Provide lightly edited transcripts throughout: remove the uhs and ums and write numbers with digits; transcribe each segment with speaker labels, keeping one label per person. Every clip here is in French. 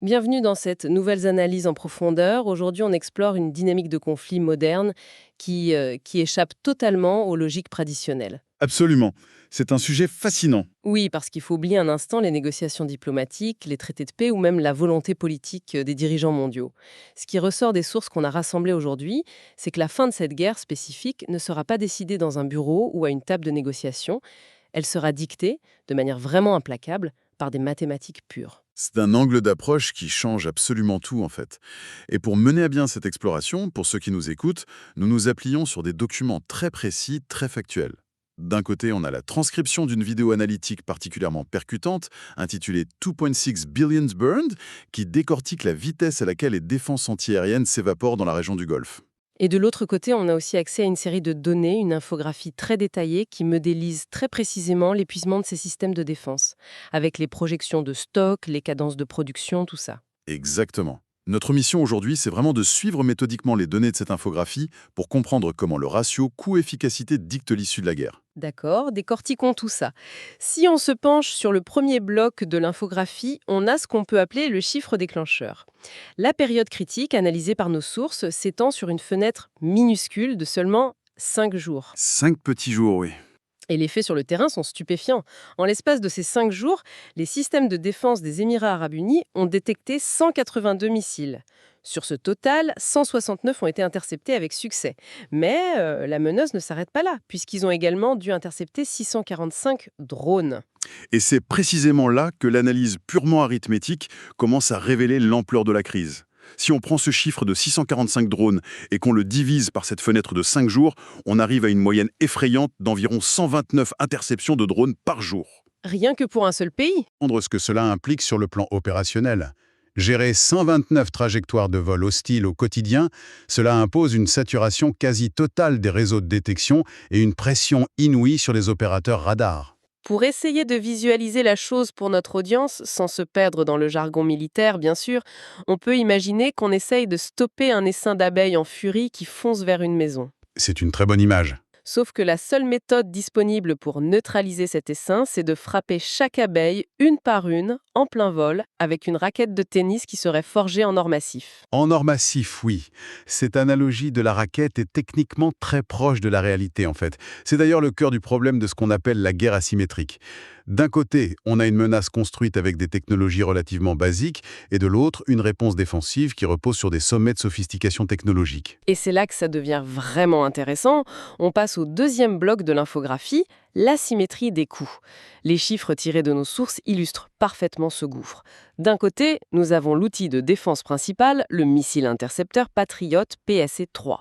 Speaker 1: Bienvenue dans cette nouvelle analyse en profondeur. Aujourd'hui, on explore une dynamique de conflit moderne qui échappe totalement aux logiques traditionnelles.
Speaker 2: Absolument. C'est un sujet fascinant.
Speaker 1: Oui, parce qu'il faut oublier un instant les négociations diplomatiques, les traités de paix ou même la volonté politique des dirigeants mondiaux. Ce qui ressort des sources qu'on a rassemblées aujourd'hui, c'est que la fin de cette guerre spécifique ne sera pas décidée dans un bureau ou à une table de négociation. Elle sera dictée, de manière vraiment implacable, par des mathématiques pures.
Speaker 2: C'est un angle d'approche qui change absolument tout, en fait. Et pour mener à bien cette exploration, pour ceux qui nous écoutent, nous nous appuyons sur des documents très précis, très factuels. D'un côté, on a la transcription d'une vidéo analytique particulièrement percutante, intitulée 2.6 Billions Burned, qui décortique la vitesse à laquelle les défenses antiaériennes s'évaporent dans la région du Golfe.
Speaker 1: Et de l'autre côté, on a aussi accès à une série de données, une infographie très détaillée qui modélise très précisément l'épuisement de ces systèmes de défense, avec les projections de stock, les cadences de production, tout ça.
Speaker 2: Exactement. Notre mission aujourd'hui, c'est vraiment de suivre méthodiquement les données de cette infographie pour comprendre comment le ratio coût-efficacité dicte l'issue de la guerre.
Speaker 1: D'accord, décortiquons tout ça. Si on se penche sur le premier bloc de l'infographie, on a ce qu'on peut appeler le chiffre déclencheur. La période critique analysée par nos sources s'étend sur une fenêtre minuscule de seulement 5 jours.
Speaker 2: 5 petits jours, oui.
Speaker 1: Et les faits sur le terrain sont stupéfiants. En l'espace de ces 5 jours, les systèmes de défense des Émirats arabes unis ont détecté 182 missiles. Sur ce total, 169 ont été interceptés avec succès. Mais la menace ne s'arrête pas là, puisqu'ils ont également dû intercepter 645 drones.
Speaker 2: Et c'est précisément là que l'analyse purement arithmétique commence à révéler l'ampleur de la crise. Si on prend ce chiffre de 645 drones et qu'on le divise par cette fenêtre de 5 jours, on arrive à une moyenne effrayante d'environ 129 interceptions de drones par jour.
Speaker 1: Rien que pour un seul pays.
Speaker 3: Comprendre ce que cela implique sur le plan opérationnel. Gérer 129 trajectoires de vol hostiles au quotidien, cela impose une saturation quasi totale des réseaux de détection et une pression inouïe sur les opérateurs radars.
Speaker 1: Pour essayer de visualiser la chose pour notre audience, sans se perdre dans le jargon militaire bien sûr, on peut imaginer qu'on essaye de stopper un essaim d'abeilles en furie qui fonce vers une maison.
Speaker 3: C'est une très bonne image.
Speaker 1: Sauf que la seule méthode disponible pour neutraliser cet essaim, c'est de frapper chaque abeille, une par une, en plein vol, avec une raquette de tennis qui serait forgée en or massif.
Speaker 3: En or massif, oui. Cette analogie de la raquette est techniquement très proche de la réalité, en fait. C'est d'ailleurs le cœur du problème de ce qu'on appelle la guerre asymétrique. D'un côté, on a une menace construite avec des technologies relativement basiques, et de l'autre, une réponse défensive qui repose sur des sommets de sophistication technologique.
Speaker 1: Et c'est là que ça devient vraiment intéressant. On passe au deuxième bloc de l'infographie, l'asymétrie des coûts. Les chiffres tirés de nos sources illustrent parfaitement ce gouffre. D'un côté, nous avons l'outil de défense principal, le missile intercepteur Patriot PSC-3.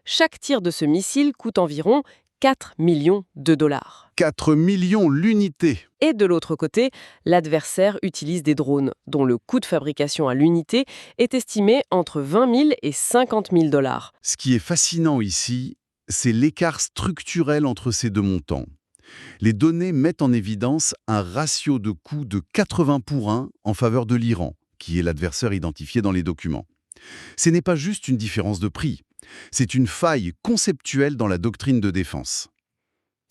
Speaker 1: Chaque tir de ce missile coûte environ 4 millions de dollars.
Speaker 3: 4 millions l'unité.
Speaker 1: Et de l'autre côté, l'adversaire utilise des drones, dont le coût de fabrication à l'unité est estimé entre 20 000 et 50 000 dollars.
Speaker 3: Ce qui est fascinant ici, c'est l'écart structurel entre ces deux montants. Les données mettent en évidence un ratio de coût de 80 pour 1 en faveur de l'Iran, qui est l'adversaire identifié dans les documents. Ce n'est pas juste une différence de prix, c'est une faille conceptuelle dans la doctrine de défense.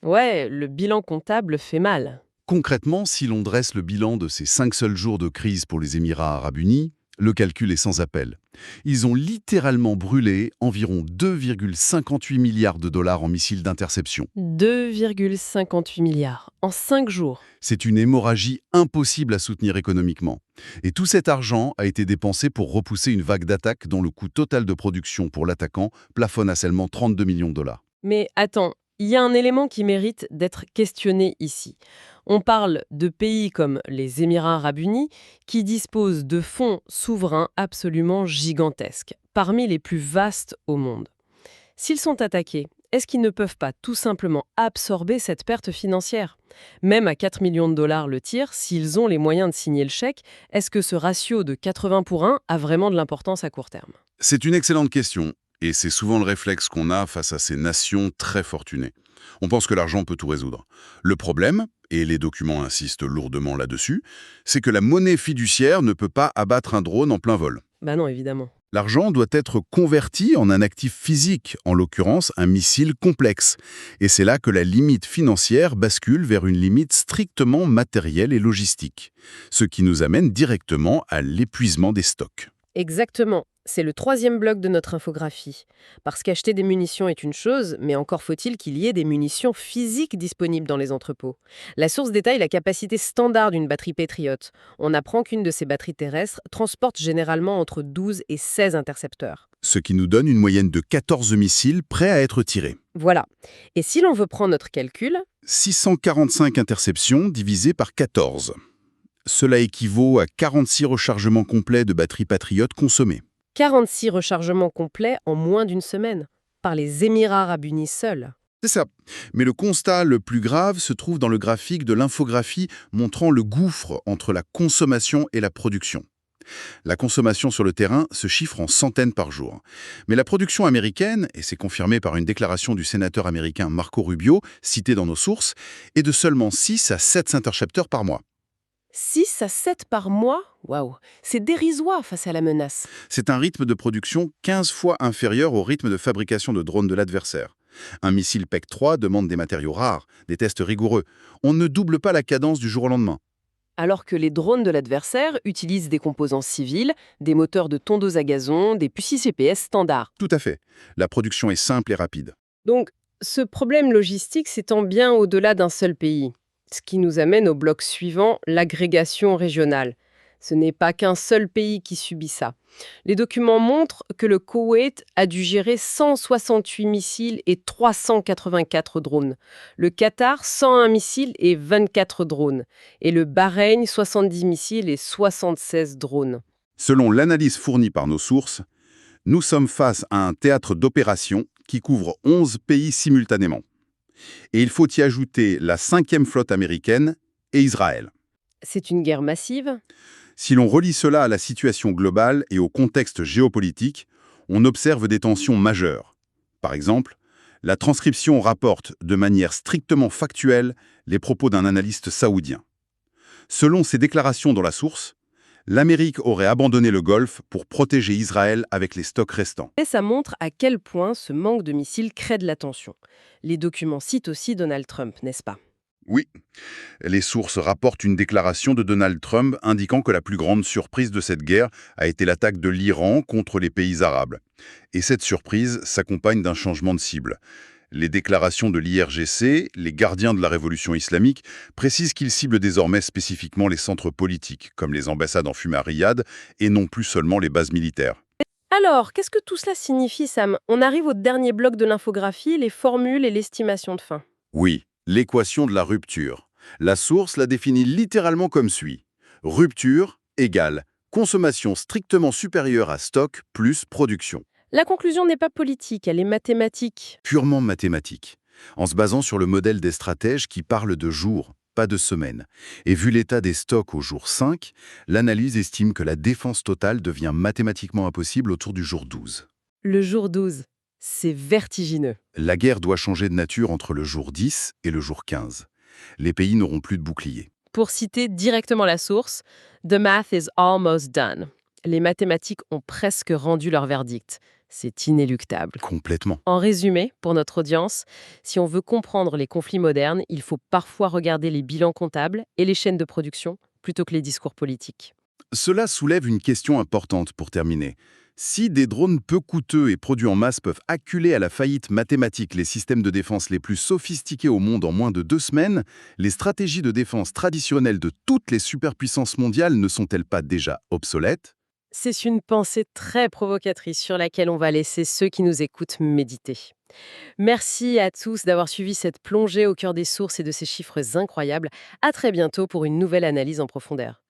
Speaker 1: Ouais, le bilan comptable fait mal.
Speaker 3: Concrètement, si l'on dresse le bilan de ces 5 seuls jours de crise pour les Émirats arabes unis, le calcul est sans appel. Ils ont littéralement brûlé environ 2,58 milliards de dollars en missiles d'interception.
Speaker 1: 2,58 milliards en 5 jours.
Speaker 3: C'est une hémorragie impossible à soutenir économiquement. Et tout cet argent a été dépensé pour repousser une vague d'attaques dont le coût total de production pour l'attaquant plafonne à seulement 32 millions de dollars.
Speaker 1: Mais attends, il y a un élément qui mérite d'être questionné ici. On parle de pays comme les Émirats arabes unis qui disposent de fonds souverains absolument gigantesques, parmi les plus vastes au monde. S'ils sont attaqués, est-ce qu'ils ne peuvent pas tout simplement absorber cette perte financière? Même à 4 millions de dollars le tir, s'ils ont les moyens de signer le chèque, est-ce que ce ratio de 80 pour 1 a vraiment de l'importance à court terme?
Speaker 2: C'est une excellente question, et c'est souvent le réflexe qu'on a face à ces nations très fortunées. On pense que l'argent peut tout résoudre. Le problème, et les documents insistent lourdement là-dessus, c'est que la monnaie fiduciaire ne peut pas abattre un drone en plein vol.
Speaker 1: Bah non, évidemment.
Speaker 3: L'argent doit être converti en un actif physique, en l'occurrence un missile complexe. Et c'est là que la limite financière bascule vers une limite strictement matérielle et logistique, ce qui nous amène directement à l'épuisement des stocks.
Speaker 1: Exactement. C'est le troisième bloc de notre infographie. Parce qu'acheter des munitions est une chose, mais encore faut-il qu'il y ait des munitions physiques disponibles dans les entrepôts. La source détaille la capacité standard d'une batterie Patriot. On apprend qu'une de ces batteries terrestres transporte généralement entre 12 et 16 intercepteurs.
Speaker 3: Ce qui nous donne une moyenne de 14 missiles prêts à être tirés.
Speaker 1: Voilà. Et si l'on veut prendre notre calcul,
Speaker 3: 645 interceptions divisées par 14. Cela équivaut à 46 rechargements complets de batteries Patriot consommés.
Speaker 1: 46 rechargements complets en moins d'une semaine, par les Émirats arabes unis seuls.
Speaker 3: C'est ça. Mais le constat le plus grave se trouve dans le graphique de l'infographie montrant le gouffre entre la consommation et la production. La consommation sur le terrain se chiffre en centaines par jour. Mais la production américaine, et c'est confirmé par une déclaration du sénateur américain Marco Rubio, citée dans nos sources, est de seulement 6 à 7 intercepteurs par mois.
Speaker 1: 6 à 7 par mois? Waouh, c'est dérisoire face à la menace.
Speaker 3: C'est un rythme de production 15 fois inférieur au rythme de fabrication de drones de l'adversaire. Un missile PEC-3 demande des matériaux rares, des tests rigoureux. On ne double pas la cadence du jour au lendemain.
Speaker 1: Alors que les drones de l'adversaire utilisent des composants civils, des moteurs de tondeuse à gazon, des puces GPS standards.
Speaker 3: Tout à fait. La production est simple et rapide.
Speaker 1: Donc, ce problème logistique s'étend bien au-delà d'un seul pays. Ce qui nous amène au bloc suivant, l'agrégation régionale. Ce n'est pas qu'un seul pays qui subit ça. Les documents montrent que le Koweït a dû gérer 168 missiles et 384 drones. Le Qatar, 101 missiles et 24 drones. Et le Bahreïn, 70 missiles et 76 drones.
Speaker 3: Selon l'analyse fournie par nos sources, nous sommes face à un théâtre d'opération qui couvre 11 pays simultanément. Et il faut y ajouter la 5e flotte américaine et Israël.
Speaker 1: C'est une guerre massive.
Speaker 3: Si l'on relie cela à la situation globale et au contexte géopolitique, on observe des tensions majeures. Par exemple, la transcription rapporte de manière strictement factuelle les propos d'un analyste saoudien. Selon ses déclarations dans la source, l'Amérique aurait abandonné le Golfe pour protéger Israël avec les stocks restants.
Speaker 1: Et ça montre à quel point ce manque de missiles crée de la tension. Les documents citent aussi Donald Trump, n'est-ce pas?
Speaker 3: Oui, les sources rapportent une déclaration de Donald Trump indiquant que la plus grande surprise de cette guerre a été l'attaque de l'Iran contre les pays arabes. Et cette surprise s'accompagne d'un changement de cible. Les déclarations de l'IRGC, les gardiens de la révolution islamique, précisent qu'ils ciblent désormais spécifiquement les centres politiques, comme les ambassades en fumée à Riyad, et non plus seulement les bases militaires.
Speaker 1: Alors, qu'est-ce que tout cela signifie, Sam? On arrive au dernier bloc de l'infographie, les formules et l'estimation de fin.
Speaker 3: Oui, l'équation de la rupture. La source la définit littéralement comme suit. Rupture égale consommation strictement supérieure à stock plus production.
Speaker 1: La conclusion n'est pas politique, elle est mathématique.
Speaker 3: Purement mathématique, en se basant sur le modèle des stratèges qui parle de jours, pas de semaines. Et vu l'état des stocks au jour 5, l'analyse estime que la défense totale devient mathématiquement impossible autour du jour 12.
Speaker 1: Le jour 12, c'est vertigineux.
Speaker 3: La guerre doit changer de nature entre le jour 10 et le jour 15. Les pays n'auront plus de bouclier.
Speaker 1: Pour citer directement la source, The math is almost done. Les mathématiques ont presque rendu leur verdict. C'est inéluctable.
Speaker 3: Complètement.
Speaker 1: En résumé, pour notre audience, si on veut comprendre les conflits modernes, il faut parfois regarder les bilans comptables et les chaînes de production plutôt que les discours politiques.
Speaker 3: Cela soulève une question importante pour terminer. Si des drones peu coûteux et produits en masse peuvent acculer à la faillite mathématique les systèmes de défense les plus sophistiqués au monde en moins de 2 semaines, les stratégies de défense traditionnelles de toutes les superpuissances mondiales ne sont-elles pas déjà obsolètes ?
Speaker 1: C'est une pensée très provocatrice sur laquelle on va laisser ceux qui nous écoutent méditer. Merci à tous d'avoir suivi cette plongée au cœur des sources et de ces chiffres incroyables. À très bientôt pour une nouvelle analyse en profondeur.